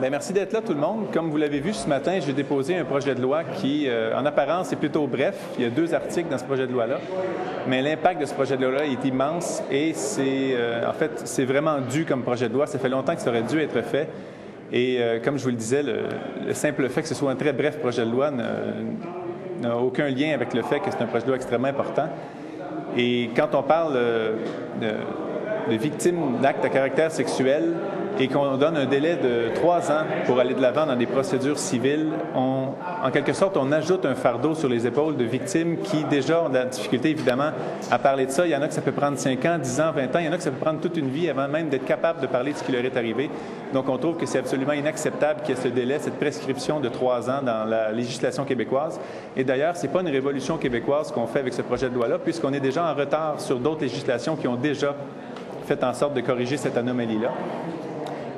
Bien, merci d'être là, tout le monde. Comme vous l'avez vu ce matin, j'ai déposé un projet de loi qui, en apparence, est plutôt bref. Il y a 2 articles dans ce projet de loi-là. Mais l'impact de ce projet de loi-là est immense et c'est vraiment dû comme projet de loi. Ça fait longtemps que ça aurait dû être fait. Et comme je vous le disais, le simple fait que ce soit un très bref projet de loi n'a aucun lien avec le fait que c'est un projet de loi extrêmement important. Et quand on parle de victimes d'actes à caractère sexuel et qu'on donne un délai de 3 ans pour aller de l'avant dans des procédures civiles, en quelque sorte, on ajoute un fardeau sur les épaules de victimes qui déjà ont de la difficulté, évidemment, à parler de ça. Il y en a que ça peut prendre 5 ans, 10 ans, 20 ans. Il y en a que ça peut prendre toute une vie avant même d'être capable de parler de ce qui leur est arrivé. Donc, on trouve que c'est absolument inacceptable qu'il y ait ce délai, cette prescription de 3 ans dans la législation québécoise. Et d'ailleurs, ce n'est pas une révolution québécoise qu'on fait avec ce projet de loi-là, puisqu'on est déjà en retard sur d'autres législations qui ont déjà fait en sorte de corriger cette anomalie-là.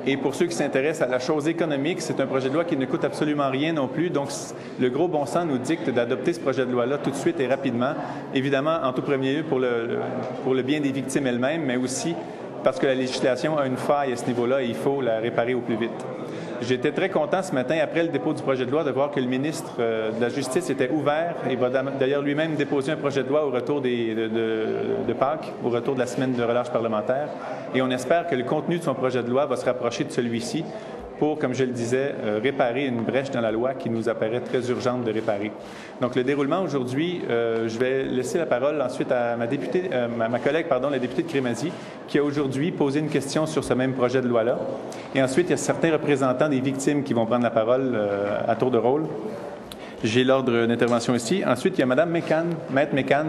Et pour ceux qui s'intéressent à la chose économique, c'est un projet de loi qui ne coûte absolument rien non plus. Donc, le gros bon sens nous dicte d'adopter ce projet de loi-là tout de suite et rapidement. Évidemment, en tout premier lieu, pour le bien des victimes elles-mêmes, mais aussi parce que la législation a une faille à ce niveau-là et il faut la réparer au plus vite. J'étais très content ce matin, après le dépôt du projet de loi, de voir que le ministre de la Justice était ouvert et va d'ailleurs lui-même déposer un projet de loi au retour de Pâques, au retour de la semaine de relâche parlementaire. Et on espère que le contenu de son projet de loi va se rapprocher de celui-ci pour, comme je le disais, réparer une brèche dans la loi qui nous apparaît très urgente de réparer. Donc, le déroulement aujourd'hui, je vais laisser la parole ensuite à ma collègue, la députée de Crémazie, qui a aujourd'hui posé une question sur ce même projet de loi-là. Et ensuite, il y a certains représentants des victimes qui vont prendre la parole à tour de rôle. J'ai l'ordre d'intervention ici. Ensuite, il y a Mme Maître Mécan,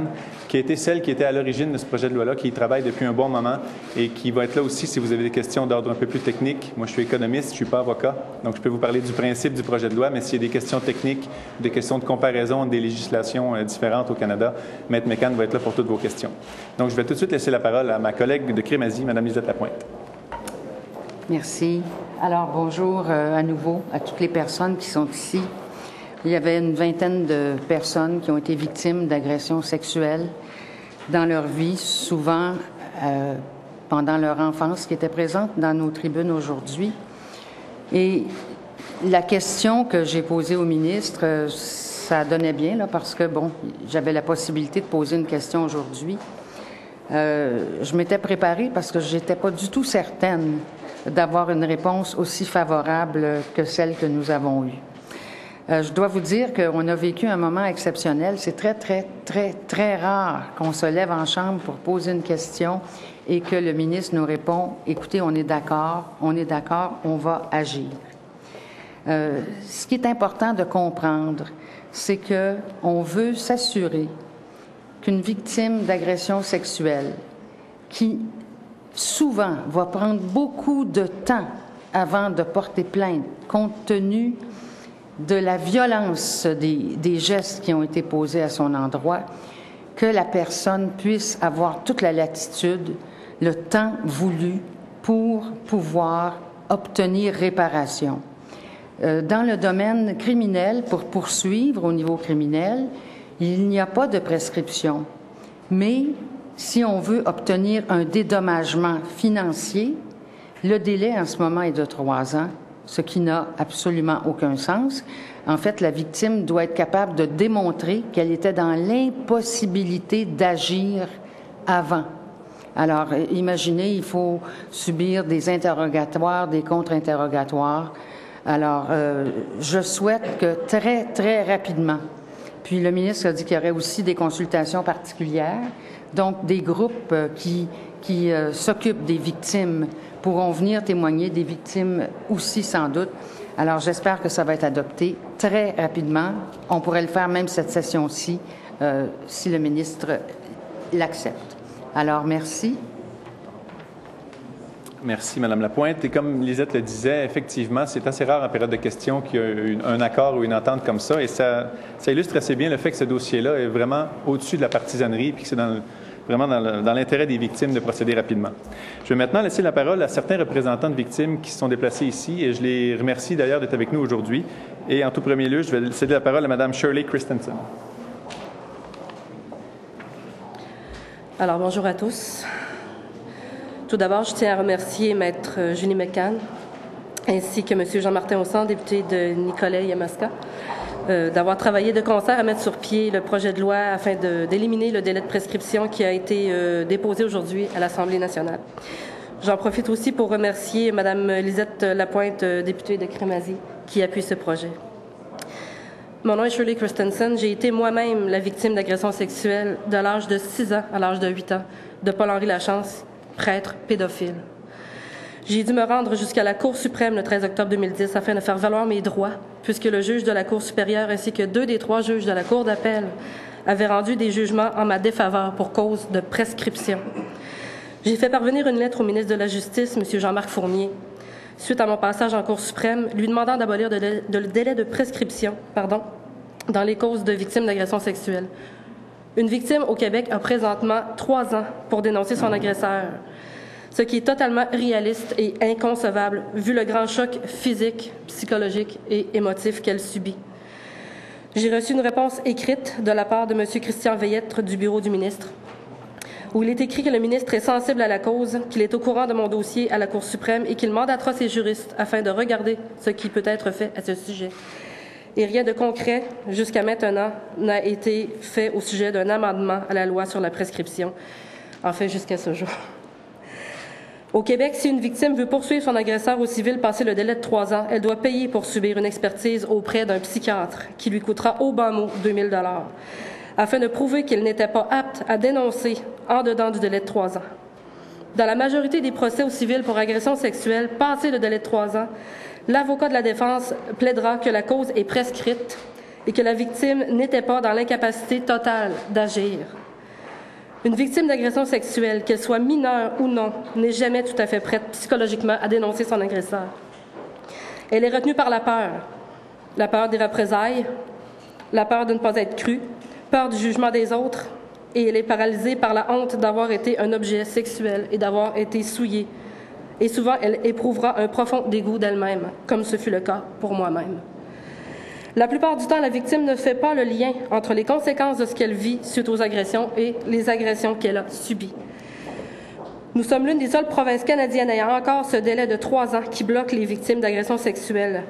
qui a été celle qui était à l'origine de ce projet de loi-là, qui y travaille depuis un bon moment et qui va être là aussi si vous avez des questions d'ordre un peu plus technique. Moi, je suis économiste, je ne suis pas avocat, donc je peux vous parler du principe du projet de loi, mais s'il y a des questions techniques, des questions de comparaison des législations différentes au Canada, Maître Mécan va être là pour toutes vos questions. Donc, je vais tout de suite laisser la parole à ma collègue de Crémazie, Mme Lisette Lapointe. Merci. Alors, bonjour à nouveau à toutes les personnes qui sont ici. Il y avait une vingtaine de personnes qui ont été victimes d'agressions sexuelles dans leur vie, souvent pendant leur enfance, qui étaient présentes dans nos tribunes aujourd'hui. Et la question que j'ai posée au ministre, ça donnait bien, là, parce que, j'avais la possibilité de poser une question aujourd'hui. Je m'étais préparée parce que je n'étais pas du tout certaine d'avoir une réponse aussi favorable que celle que nous avons eue. Je dois vous dire qu'on a vécu un moment exceptionnel. C'est très, très, très, très rare qu'on se lève en chambre pour poser une question et que le ministre nous répond « Écoutez, on est d'accord, on va agir ». Ce qui est important de comprendre, c'est qu'on veut s'assurer qu'une victime d'agression sexuelle qui souvent va prendre beaucoup de temps avant de porter plainte, compte tenu de la violence des gestes qui ont été posés à son endroit, que la personne puisse avoir toute la latitude, le temps voulu pour pouvoir obtenir réparation. Dans le domaine criminel, pour poursuivre au niveau criminel, il n'y a pas de prescription. Mais si on veut obtenir un dédommagement financier, le délai en ce moment est de 3 ans, ce qui n'a absolument aucun sens. En fait, la victime doit être capable de démontrer qu'elle était dans l'impossibilité d'agir avant. Alors, imaginez, il faut subir des interrogatoires, des contre-interrogatoires. Alors, je souhaite que très, très rapidement, puis le ministre a dit qu'il y aurait aussi des consultations particulières, donc des groupes qui s'occupent des victimes pourront venir témoigner, des victimes aussi sans doute. Alors j'espère que ça va être adopté très rapidement. On pourrait le faire même cette session-ci si le ministre l'accepte. Alors merci. Merci, Mme Lapointe. Et comme Lisette le disait, effectivement, c'est assez rare en période de questions qu'il y ait un accord ou une entente comme ça. Et ça illustre assez bien le fait que ce dossier-là est vraiment au-dessus de la partisanerie puis que c'est vraiment dans l'intérêt des victimes de procéder rapidement. Je vais maintenant laisser la parole à certains représentants de victimes qui se sont déplacés ici et je les remercie d'ailleurs d'être avec nous aujourd'hui. Et en tout premier lieu, je vais céder la parole à Mme Shirley Christensen. Alors, bonjour à tous. Tout d'abord, je tiens à remercier Maître Julie Mécan ainsi que M. Jean-Martin Hossan, député de Nicolet-Yamaska, d'avoir travaillé de concert à mettre sur pied le projet de loi afin d'éliminer le délai de prescription qui a été déposé aujourd'hui à l'Assemblée nationale. J'en profite aussi pour remercier Mme Lisette Lapointe, députée de Crémazie, qui appuie ce projet. Mon nom est Shirley Christensen. J'ai été moi-même la victime d'agression sexuelle de l'âge de 6 ans à l'âge de 8 ans de Paul-Henri Lachance, prêtre pédophile. J'ai dû me rendre jusqu'à la Cour suprême le 13 octobre 2010 afin de faire valoir mes droits, puisque le juge de la Cour supérieure ainsi que 2 des 3 juges de la Cour d'appel avaient rendu des jugements en ma défaveur pour cause de prescription. J'ai fait parvenir une lettre au ministre de la Justice, M. Jean-Marc Fournier, suite à mon passage en Cour suprême, lui demandant d'abolir le délai de prescription dans les causes de victimes d'agression sexuelle. Une victime au Québec a présentement 3 ans pour dénoncer son agresseur, ce qui est totalement réaliste et inconcevable vu le grand choc physique, psychologique et émotif qu'elle subit. J'ai reçu une réponse écrite de la part de M. Christian Veillettre du bureau du ministre, où il est écrit que le ministre est sensible à la cause, qu'il est au courant de mon dossier à la Cour suprême et qu'il mandatera ses juristes afin de regarder ce qui peut être fait à ce sujet. Et rien de concret, jusqu'à maintenant, n'a été fait au sujet d'un amendement à la loi sur la prescription, en fait jusqu'à ce jour. Au Québec, si une victime veut poursuivre son agresseur au civil passé le délai de 3 ans, elle doit payer pour subir une expertise auprès d'un psychiatre qui lui coûtera au bas mot 2 000 $ afin de prouver qu'il n'était pas apte à dénoncer en dedans du délai de 3 ans. Dans la majorité des procès au civil pour agression sexuelle, passé le délai de 3 ans, l'avocat de la défense plaidera que la cause est prescrite et que la victime n'était pas dans l'incapacité totale d'agir. Une victime d'agression sexuelle, qu'elle soit mineure ou non, n'est jamais tout à fait prête psychologiquement à dénoncer son agresseur. Elle est retenue par la peur des représailles, la peur de ne pas être crue, peur du jugement des autres, et elle est paralysée par la honte d'avoir été un objet sexuel et d'avoir été souillée. Et souvent, elle éprouvera un profond dégoût d'elle-même, comme ce fut le cas pour moi-même. La plupart du temps, la victime ne fait pas le lien entre les conséquences de ce qu'elle vit suite aux agressions et les agressions qu'elle a subies. Nous sommes l'une des seules provinces canadiennes ayant encore ce délai de 3 ans qui bloque les victimes d'agressions sexuelles.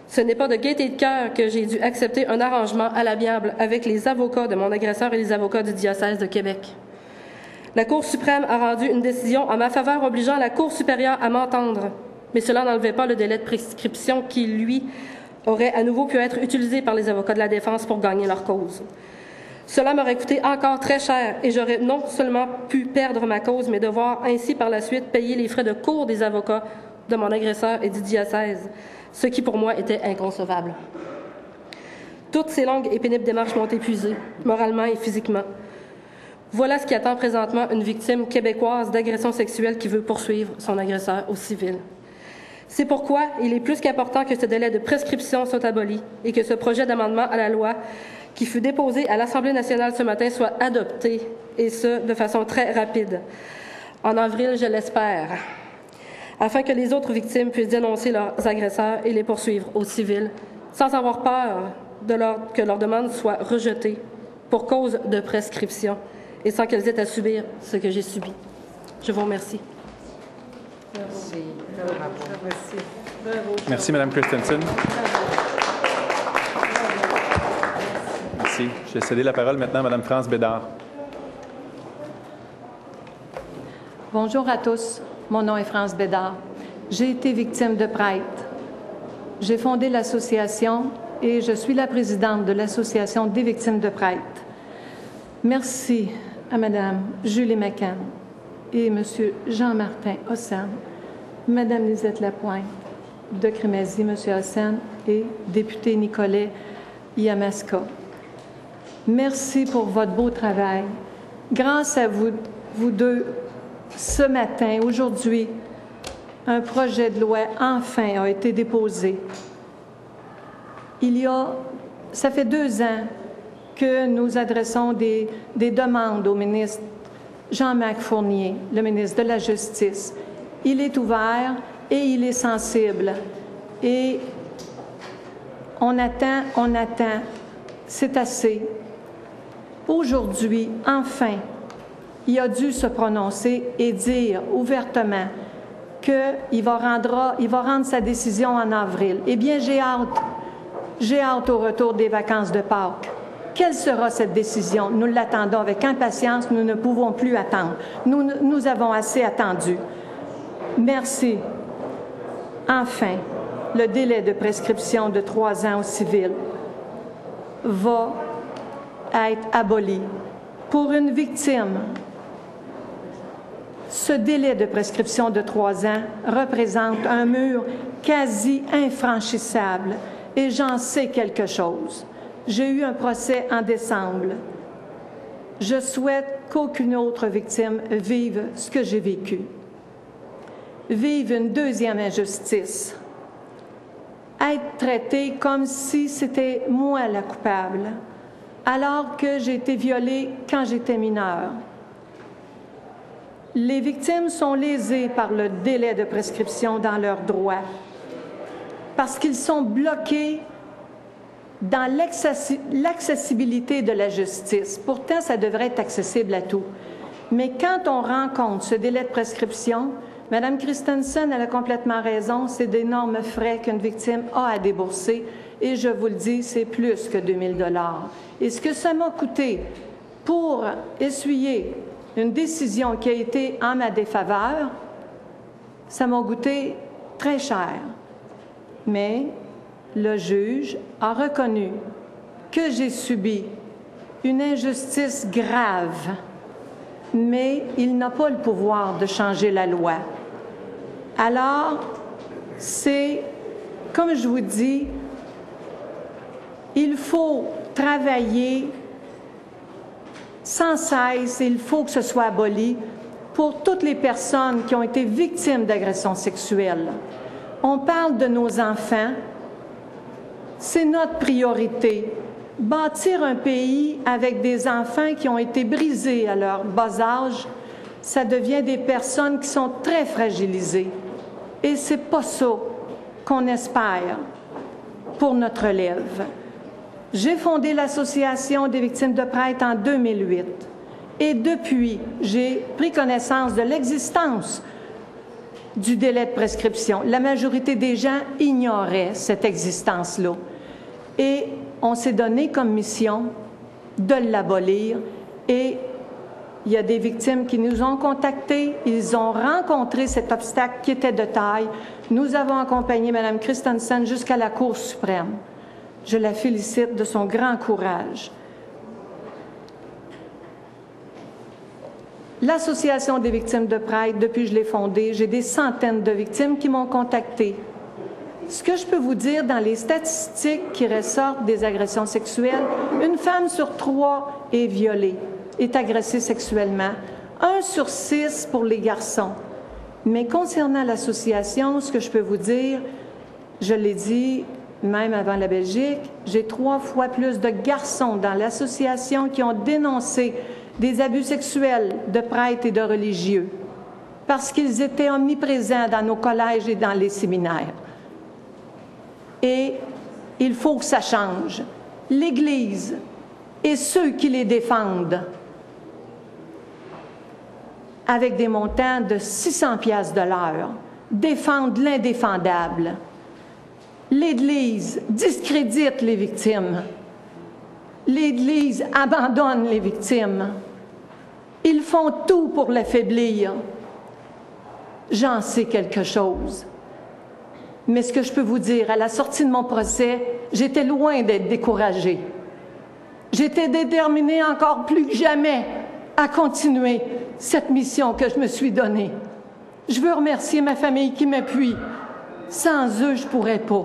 Ce n'est pas de gaieté de cœur que j'ai dû accepter un arrangement à l'amiable avec les avocats de mon agresseur et les avocats du diocèse de Québec. La Cour suprême a rendu une décision en ma faveur obligeant la Cour supérieure à m'entendre, mais cela n'enlevait pas le délai de prescription qui, lui, aurait à nouveau pu être utilisé par les avocats de la défense pour gagner leur cause. Cela m'aurait coûté encore très cher et j'aurais non seulement pu perdre ma cause, mais devoir ainsi par la suite payer les frais de cours des avocats de mon agresseur et du diocèse, ce qui pour moi était inconcevable. Toutes ces longues et pénibles démarches m'ont épuisée, moralement et physiquement. Voilà ce qui attend présentement une victime québécoise d'agression sexuelle qui veut poursuivre son agresseur au civil. C'est pourquoi il est plus qu'important que ce délai de prescription soit aboli et que ce projet d'amendement à la loi qui fut déposé à l'Assemblée nationale ce matin soit adopté, et ce, de façon très rapide. En avril, je l'espère, afin que les autres victimes puissent dénoncer leurs agresseurs et les poursuivre au civil, sans avoir peur que leur demande soit rejetée pour cause de prescription et sans qu'elles aient à subir ce que j'ai subi. Je vous remercie. Merci. Merci, Mme Christensen. Merci. Je vais céder la parole maintenant à Mme France Bédard. Bonjour à tous. Mon nom est France Bédard. J'ai été victime de prêtre. J'ai fondé l'association et je suis la présidente de l'Association des victimes de prêtre. Merci à Mme Julie McCann et M. Jean-Martin Hossan, Mme Lisette Lapointe de Crémazie, M. Hossan et député Nicolet-Yamaska. Merci pour votre beau travail. Grâce à vous deux, ce matin, aujourd'hui, un projet de loi enfin a été déposé. Ça fait 2 ans que nous adressons des demandes au ministre Jean-Marc Fournier, le ministre de la Justice. Il est ouvert et il est sensible. Et on attend, c'est assez. Aujourd'hui, enfin, il a dû se prononcer et dire ouvertement qu'il va rendre sa décision en avril. Eh bien, j'ai hâte au retour des vacances de Pâques. Quelle sera cette décision? Nous l'attendons avec impatience, nous ne pouvons plus attendre. Nous avons assez attendu. Merci. Enfin, le délai de prescription de 3 ans au civil va être aboli. Pour une victime, ce délai de prescription de 3 ans représente un mur quasi infranchissable et j'en sais quelque chose. J'ai eu un procès en décembre. Je souhaite qu'aucune autre victime vive ce que j'ai vécu. Vive une deuxième injustice. Être traitée comme si c'était moi la coupable, alors que j'ai été violée quand j'étais mineure. Les victimes sont lésées par le délai de prescription dans leurs droits parce qu'ils sont bloqués dans l'accessibilité de la justice. Pourtant, ça devrait être accessible à tous. Mais quand on rencontre ce délai de prescription, Mme Christensen, elle a complètement raison, c'est d'énormes frais qu'une victime a à débourser et je vous le dis, c'est plus que 2 000 $. Et ce que ça m'a coûté pour essuyer une décision qui a été en ma défaveur, ça m'a coûté très cher. Mais le juge a reconnu que j'ai subi une injustice grave, mais il n'a pas le pouvoir de changer la loi. Alors, c'est, comme je vous dis, il faut travailler sans cesse, il faut que ce soit aboli pour toutes les personnes qui ont été victimes d'agressions sexuelles. On parle de nos enfants, c'est notre priorité. Bâtir un pays avec des enfants qui ont été brisés à leur bas âge, ça devient des personnes qui sont très fragilisées. Et c'est pas ça qu'on espère pour notre relève. J'ai fondé l'Association des victimes de Pride en 2008. Et depuis, j'ai pris connaissance de l'existence du délai de prescription. La majorité des gens ignoraient cette existence-là. Et on s'est donné comme mission de l'abolir. Et il y a des victimes qui nous ont contactés. Ils ont rencontré cet obstacle qui était de taille. Nous avons accompagné Mme Christensen jusqu'à la Cour suprême. Je la félicite de son grand courage. L'Association des victimes de Pride, depuis que je l'ai fondée, j'ai des centaines de victimes qui m'ont contactée. Ce que je peux vous dire, dans les statistiques qui ressortent des agressions sexuelles, une femme sur 3 est violée, est agressée sexuellement. 1 sur 6 pour les garçons. Mais concernant l'association, ce que je peux vous dire, je l'ai dit même avant la Belgique, j'ai 3 fois plus de garçons dans l'association qui ont dénoncé des abus sexuels de prêtres et de religieux parce qu'ils étaient omniprésents dans nos collèges et dans les séminaires. Et il faut que ça change. L'Église et ceux qui les défendent avec des montants de 600 $ de l'heure défendent l'indéfendable. L'Église discrédite les victimes. L'Église abandonne les victimes. Ils font tout pour l'affaiblir. J'en sais quelque chose. Mais ce que je peux vous dire, à la sortie de mon procès, j'étais loin d'être découragée. J'étais déterminée encore plus que jamais à continuer cette mission que je me suis donnée. Je veux remercier ma famille qui m'appuie. Sans eux, je ne pourrais pas.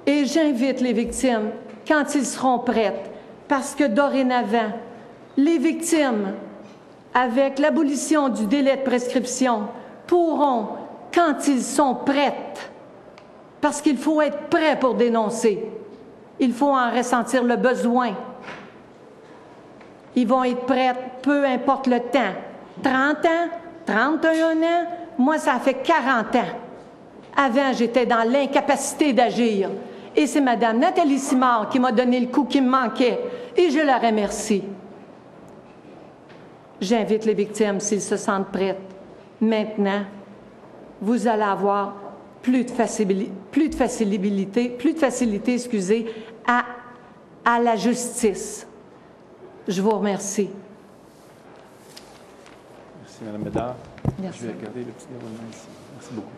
Et j'invite les victimes, quand ils seront prêtes, parce que dorénavant, les victimes, avec l'abolition du délai de prescription, pourront, quand ils sont prêtes, parce qu'il faut être prêt pour dénoncer, il faut en ressentir le besoin. Ils vont être prêts, peu importe le temps. 30 ans, 31 ans, moi, ça fait 40 ans. Avant, j'étais dans l'incapacité d'agir. Et c'est Mme Nathalie Simard qui m'a donné le coup qui me manquait. Et je la remercie. J'invite les victimes, s'ils se sentent prêtes, maintenant, vous allez avoir plus de facilité, à la justice. Je vous remercie. Merci, Mme Bédard. Merci. Je vais regarder le petit déroulement ici. Merci beaucoup.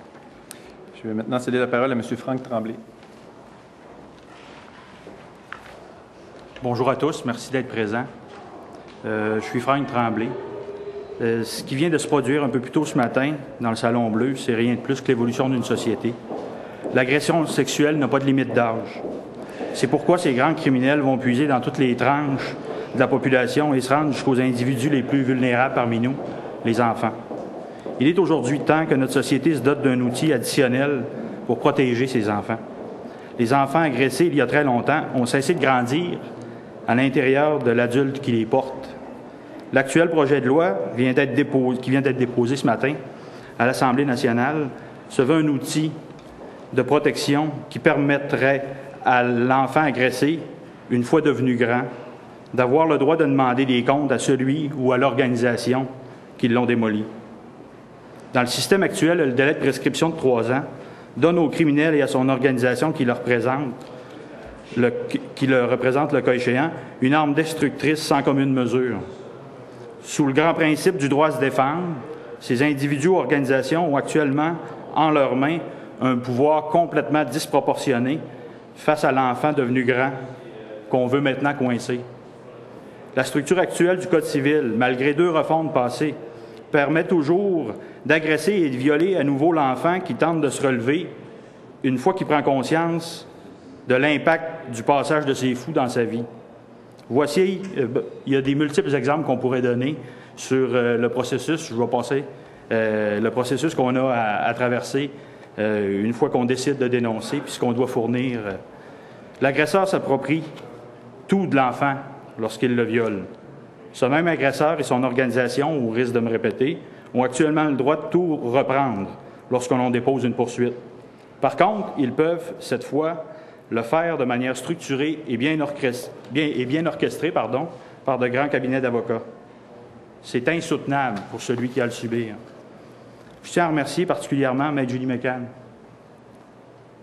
Je vais maintenant céder la parole à M. Franck Tremblay. Bonjour à tous, merci d'être présents. Je suis Franck Tremblay. Ce qui vient de se produire un peu plus tôt ce matin dans le Salon Bleu, c'est rien de plus que l'évolution d'une société. L'agression sexuelle n'a pas de limite d'âge. C'est pourquoi ces grands criminels vont puiser dans toutes les tranches de la population et se rendre jusqu'aux individus les plus vulnérables parmi nous, les enfants. Il est aujourd'hui temps que notre société se dote d'un outil additionnel pour protéger ces enfants. Les enfants agressés il y a très longtemps ont cessé de grandir à l'intérieur de l'adulte qui les porte. L'actuel projet de loi qui vient d'être déposé ce matin à l'Assemblée nationale se veut un outil de protection qui permettrait à l'enfant agressé, une fois devenu grand, d'avoir le droit de demander des comptes à celui ou à l'organisation qui l'ont démoli. Dans le système actuel, le délai de prescription de 3 ans donne aux criminels et à son organisation qui le représente le cas échéant, une arme destructrice sans commune mesure. Sous le grand principe du droit à se défendre, ces individus ou organisations ont actuellement en leurs mains un pouvoir complètement disproportionné face à l'enfant devenu grand qu'on veut maintenant coincer. La structure actuelle du Code civil, malgré 2 refontes passées, permet toujours d'agresser et de violer à nouveau l'enfant qui tente de se relever une fois qu'il prend conscience de l'impact du passage de ces fous dans sa vie. Voici, il y a des multiples exemples qu'on pourrait donner sur le processus. Je vais passer le processus qu'on a à traverser une fois qu'on décide de dénoncer, puis ce qu'on doit fournir. L'agresseur s'approprie tout de l'enfant lorsqu'il le viole. Ce même agresseur et son organisation, au risque de me répéter, ont actuellement le droit de tout reprendre lorsqu'on dépose une poursuite. Par contre, ils peuvent, cette fois, le faire de manière structurée et bien orchestrée par de grands cabinets d'avocats. C'est insoutenable pour celui qui a à le subir. Je tiens à remercier particulièrement Maître Julie McCann,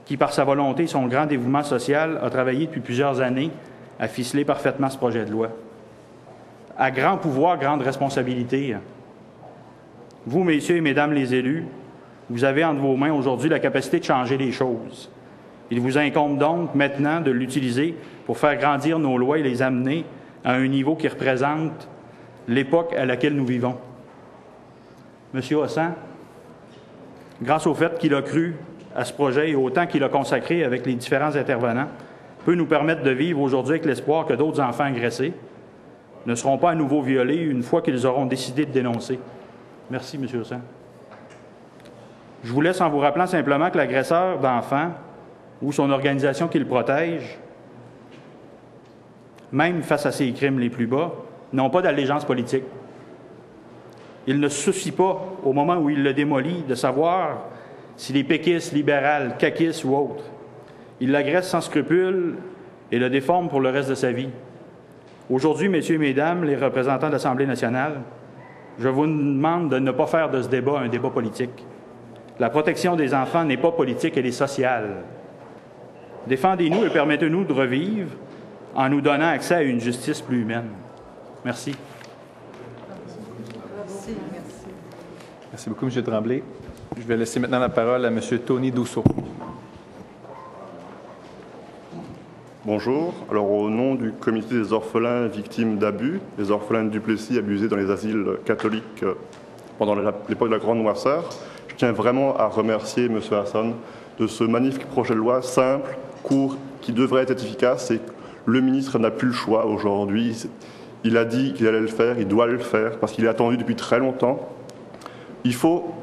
qui, par sa volonté et son grand dévouement social, a travaillé depuis plusieurs années à ficeler parfaitement ce projet de loi. À grand pouvoir, grande responsabilité. Vous, messieurs et mesdames les élus, vous avez entre vos mains aujourd'hui la capacité de changer les choses. Il vous incombe donc maintenant de l'utiliser pour faire grandir nos lois et les amener à un niveau qui représente l'époque à laquelle nous vivons. Monsieur Hossan, grâce au fait qu'il a cru à ce projet et au temps qu'il a consacré avec les différents intervenants, peut nous permettre de vivre aujourd'hui avec l'espoir que d'autres enfants agressés ne seront pas à nouveau violés une fois qu'ils auront décidé de dénoncer. Merci, M. Hossan. Je vous laisse en vous rappelant simplement que l'agresseur d'enfants ou son organisation qui le protège, même face à ses crimes les plus bas, n'ont pas d'allégeance politique. Il ne se soucie pas, au moment où il le démolit, de savoir s'il est péquiste, libéral, caquiste ou autre. Il l'agresse sans scrupule et le déforme pour le reste de sa vie. Aujourd'hui, messieurs et mesdames, les représentants de l'Assemblée nationale, je vous demande de ne pas faire de ce débat un débat politique. La protection des enfants n'est pas politique, elle est sociale. Défendez-nous et permettez-nous de revivre en nous donnant accès à une justice plus humaine. Merci. Merci beaucoup, M. Tremblay. Je vais laisser maintenant la parole à M. Tony Dousseau. Bonjour. Alors, au nom du comité des orphelins victimes d'abus, les orphelins de Duplessis abusés dans les asiles catholiques pendant l'époque de la Grande Noirceur, je tiens vraiment à remercier M. Hassan de ce magnifique projet de loi simple, court, qui devrait être efficace. Et le ministre n'a plus le choix aujourd'hui. Il a dit qu'il allait le faire, il doit le faire, parce qu'il est attendu depuis très longtemps. Il faut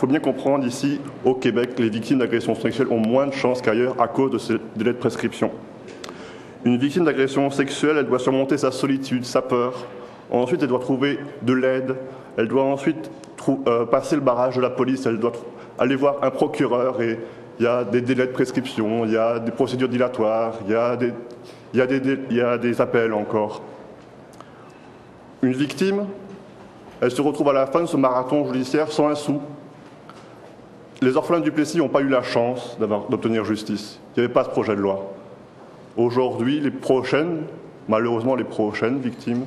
bien comprendre ici, au Québec, les victimes d'agressions sexuelles ont moins de chances qu'ailleurs à cause de ce délai de prescription. Une victime d'agression sexuelle, elle doit surmonter sa solitude, sa peur. Ensuite, elle doit trouver de l'aide. Elle doit ensuite passer le barrage de la police. Elle doit aller voir un procureur. Et il y a des délais de prescription, il y a des procédures dilatoires, il y a des appels encore. Une victime, elle se retrouve à la fin de ce marathon judiciaire sans un sou. les orphelins du Plessis n'ont pas eu la chance d'obtenir justice. Il n'y avait pas ce projet de loi. Aujourd'hui, malheureusement les prochaines victimes,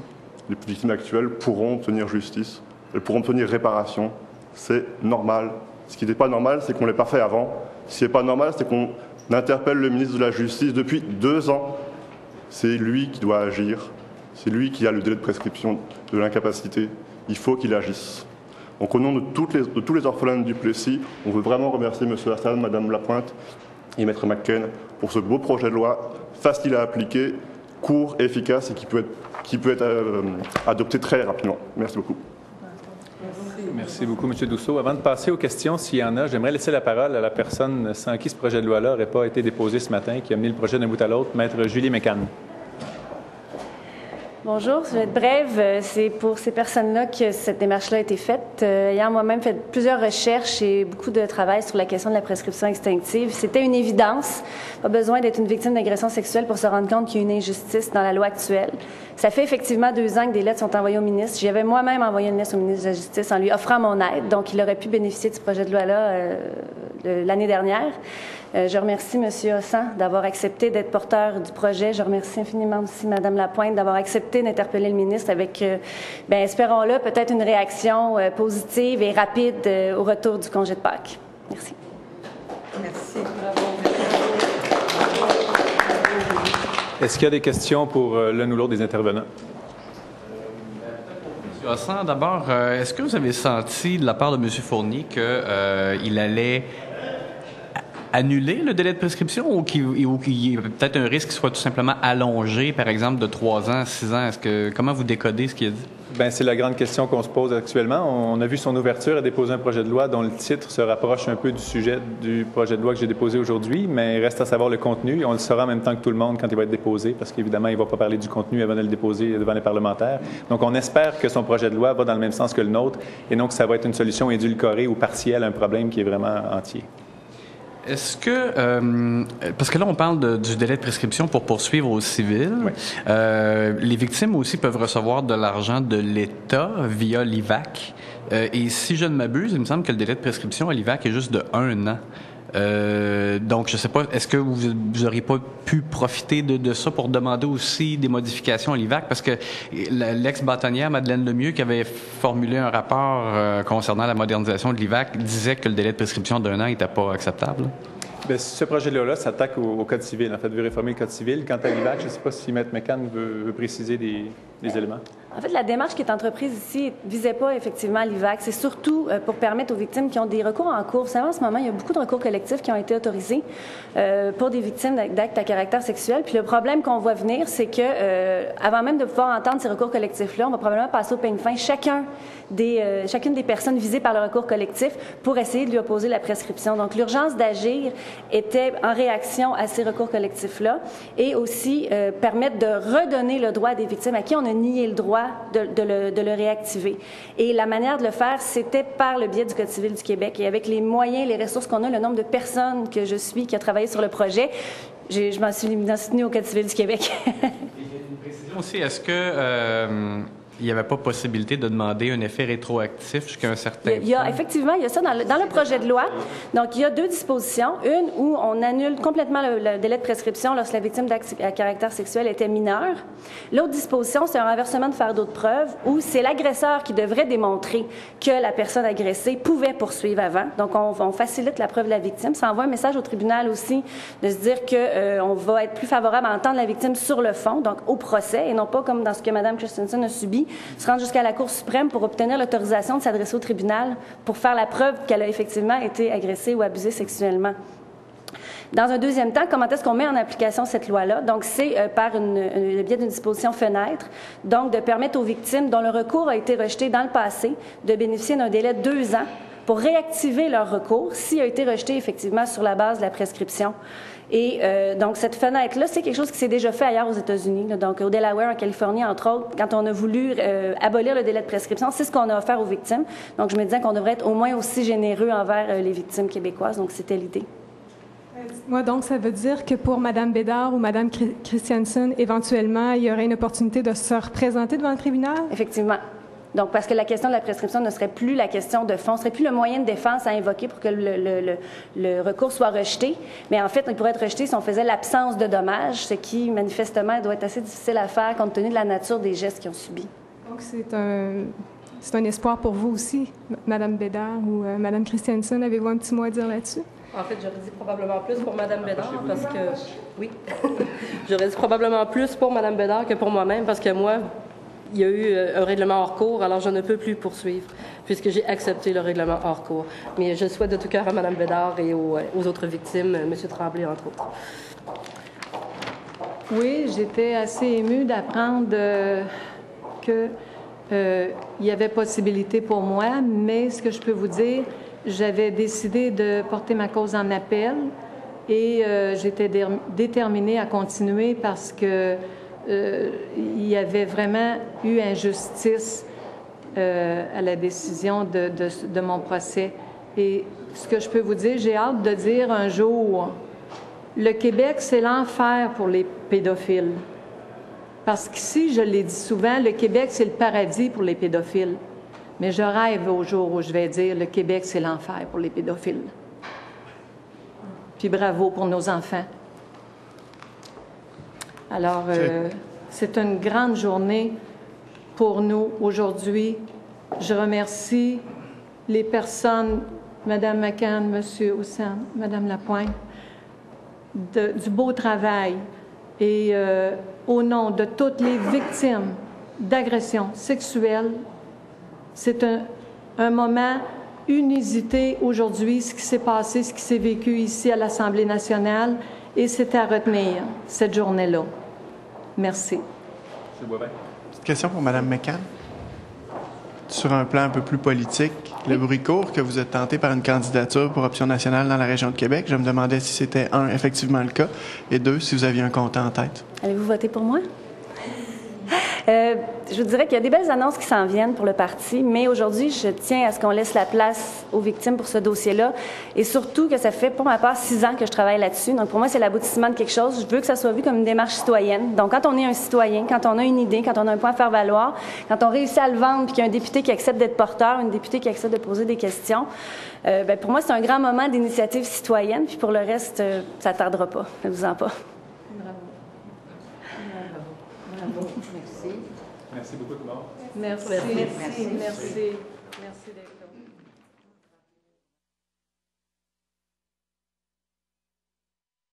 les victimes actuelles, pourront obtenir justice. Elles pourront obtenir réparation. C'est normal. Ce qui n'est pas normal, c'est qu'on ne l'ait pas fait avant. Ce qui n'est pas normal, c'est qu'on interpelle le ministre de la Justice depuis 2 ans. C'est lui qui doit agir. C'est lui qui a le délai de prescription de l'incapacité. Il faut qu'il agisse. Donc au nom de tous les orphelins du Plessis, on veut vraiment remercier M. Hassan, Mme Lapointe et Maître McCain pour ce beau projet de loi facile à appliquer, court, efficace et qui peut être adopté très rapidement. Merci beaucoup. Merci beaucoup, M. Dousseau. Avant de passer aux questions, s'il y en a, j'aimerais laisser la parole à la personne sans qui ce projet de loi-là n'aurait pas été déposé ce matin, qui a mené le projet d'un bout à l'autre, Maître Julie Mécan. Bonjour, je vais être brève. C'est pour ces personnes-là que cette démarche-là a été faite. Ayant moi-même fait plusieurs recherches et beaucoup de travail sur la question de la prescription extinctive, c'était une évidence. Pas besoin d'être une victime d'agression sexuelle pour se rendre compte qu'il y a une injustice dans la loi actuelle. Ça fait effectivement 2 ans que des lettres sont envoyées au ministre. J'avais moi-même envoyé une lettre au ministre de la Justice en lui offrant mon aide. Donc, il aurait pu bénéficier de ce projet de loi-là l'année dernière. Je remercie M. Hassan d'avoir accepté d'être porteur du projet. Je remercie infiniment aussi Mme Lapointe d'avoir accepté d'interpeller le ministre avec, espérons-le, peut-être une réaction positive et rapide au retour du congé de Pâques. Merci. Merci. Est-ce qu'il y a des questions pour l'un ou l'autre des intervenants? M. Hassan, d'abord, est-ce que vous avez senti de la part de M. Fournier qu'il allait annuler le délai de prescription ou qu'il y a peut-être un risque qu'il soit tout simplement allongé, par exemple, de 3 ans à 6 ans? Comment vous décodez ce qu'il a dit? Bien, c'est la grande question qu'on se pose actuellement. On a vu son ouverture à déposer un projet de loi dont le titre se rapproche un peu du sujet du projet de loi que j'ai déposé aujourd'hui, mais il reste à savoir le contenu. On le saura en même temps que tout le monde quand il va être déposé, parce qu'évidemment, il ne va pas parler du contenu avant de le déposer devant les parlementaires. Donc, on espère que son projet de loi va dans le même sens que le nôtre, et donc ça va être une solution édulcorée ou partielle à un problème qui est vraiment entier. Est-ce que, parce que là, on parle du délai de prescription pour poursuivre au civil. Oui. Les victimes aussi peuvent recevoir de l'argent de l'État via l'IVAC. Et si je ne m'abuse, il me semble que le délai de prescription à l'IVAC est juste de 1 an. Donc, je ne sais pas, est-ce que vous n'auriez pas pu profiter de ça pour demander aussi des modifications à l'IVAC? Parce que l'ex-bâtonnière Madeleine Lemieux, qui avait formulé un rapport concernant la modernisation de l'IVAC, disait que le délai de prescription d'1 an n'était pas acceptable. Bien, ce projet de loi-là s'attaque au Code civil. En fait, veut réformer le Code civil. Quant à l'IVAC, je ne sais pas si Mme McCann veut préciser des éléments. En fait, la démarche qui est entreprise ici ne visait pas effectivement l'IVAC. C'est surtout pour permettre aux victimes qui ont des recours en cours. Vous savez, en ce moment, il y a beaucoup de recours collectifs qui ont été autorisés pour des victimes d'actes à caractère sexuel. Puis le problème qu'on voit venir, c'est que avant même de pouvoir entendre ces recours collectifs-là, on va probablement passer au peigne fin chacune des personnes visées par le recours collectif pour essayer de lui opposer la prescription. Donc, l'urgence d'agir était en réaction à ces recours collectifs-là et aussi permettre de redonner le droit des victimes à qui on a nié le droit de le réactiver. Et la manière de le faire, c'était par le biais du Code civil du Québec. Et avec les moyens, les ressources qu'on a, le nombre de personnes que je suis qui a travaillé sur le projet, je m'en suis soutenue au Code civil du Québec. Et une précision aussi, est-ce que il n'y avait pas possibilité de demander un effet rétroactif jusqu'à un certain temps? Effectivement, il y a ça dans le projet de loi. Donc, il y a 2 dispositions. Une où on annule complètement le délai de prescription lorsque la victime d'acte à caractère sexuel était mineure. L'autre disposition, c'est un renversement de fardeau de preuve où c'est l'agresseur qui devrait démontrer que la personne agressée pouvait poursuivre avant. Donc, on facilite la preuve de la victime. Ça envoie un message au tribunal aussi de se dire qu'on va être plus favorable à entendre la victime sur le fond, donc au procès, et non pas comme dans ce que Mme Christensen a subi, se rendre jusqu'à la Cour suprême pour obtenir l'autorisation de s'adresser au tribunal pour faire la preuve qu'elle a effectivement été agressée ou abusée sexuellement. Dans un deuxième temps, comment est-ce qu'on met en application cette loi-là? Donc, c'est par le biais d'une disposition fenêtre, donc de permettre aux victimes dont le recours a été rejeté dans le passé de bénéficier d'un délai de 2 ans pour réactiver leur recours s'il a été rejeté effectivement sur la base de la prescription. Et donc, cette fenêtre-là, c'est quelque chose qui s'est déjà fait ailleurs aux États-Unis. Donc, au Delaware, en Californie, entre autres, quand on a voulu abolir le délai de prescription, c'est ce qu'on a offert aux victimes. Donc, je me disais qu'on devrait être au moins aussi généreux envers les victimes québécoises. Donc, c'était l'idée. Dites-moi, donc, ça veut dire que pour Mme Bédard ou Mme Christiansen, éventuellement, il y aurait une opportunité de se représenter devant le tribunal? Effectivement. Donc, parce que la question de la prescription ne serait plus la question de fond, serait plus le moyen de défense à invoquer pour que le recours soit rejeté. Mais en fait, il pourrait être rejeté si on faisait l'absence de dommages, ce qui, manifestement, doit être assez difficile à faire compte tenu de la nature des gestes qu'ils ont subis. Donc, c'est un espoir pour vous aussi, Mme Bédard ou Mme Christiansen. Avez-vous un petit mot à dire là-dessus? En fait, j'aurais dit probablement plus pour Mme Bédard parce que... Oui. J'aurais dit probablement plus pour Mme Bédard que pour moi-même parce que moi, il y a eu un règlement hors cours, alors je ne peux plus poursuivre puisque j'ai accepté le règlement hors cours. Mais je souhaite de tout cœur à Mme Bédard et aux autres victimes, M. Tremblay, entre autres. Oui, j'étais assez émue d'apprendre qu'il y avait possibilité pour moi, mais ce que je peux vous dire, j'avais décidé de porter ma cause en appel et j'étais déterminée à continuer parce que il y avait vraiment eu injustice à la décision de mon procès. Et ce que je peux vous dire, j'ai hâte de dire un jour, le Québec, c'est l'enfer pour les pédophiles. Parce qu'ici, je l'ai dit souvent, le Québec, c'est le paradis pour les pédophiles. Mais je rêve au jour où je vais dire, le Québec, c'est l'enfer pour les pédophiles. Puis bravo pour nos enfants. Alors, c'est une grande journée pour nous aujourd'hui. Je remercie les personnes, Mme McCann, M. Hussan, Mme Lapointe, du beau travail et au nom de toutes les victimes d'agressions sexuelles. C'est un moment inusité aujourd'hui, ce qui s'est passé, ce qui s'est vécu ici à l'Assemblée nationale, et c'est à retenir cette journée-là. Merci. M. Boivin. Petite question pour Mme McCann. Sur un plan un peu plus politique, le bruit court que vous êtes tenté par une candidature pour Option nationale dans la région de Québec, je me demandais si c'était, un, effectivement le cas, et deux, si vous aviez un comté en tête. Allez-vous voter pour moi? Je vous dirais qu'il y a des belles annonces qui s'en viennent pour le parti, mais aujourd'hui, je tiens à ce qu'on laisse la place aux victimes pour ce dossier-là, et surtout que ça fait, pour ma part, 6 ans que je travaille là-dessus. Donc, pour moi, c'est l'aboutissement de quelque chose. Je veux que ça soit vu comme une démarche citoyenne. Donc, quand on est un citoyen, quand on a une idée, quand on a un point à faire valoir, quand on réussit à le vendre, puis qu'il y a un député qui accepte d'être porteur, une députée qui accepte de poser des questions, pour moi, c'est un grand moment d'initiative citoyenne, puis pour le reste, ça ne tardera pas. Ne vous en pas. Merci beaucoup, tout le monde. Merci. Merci. Merci. Merci.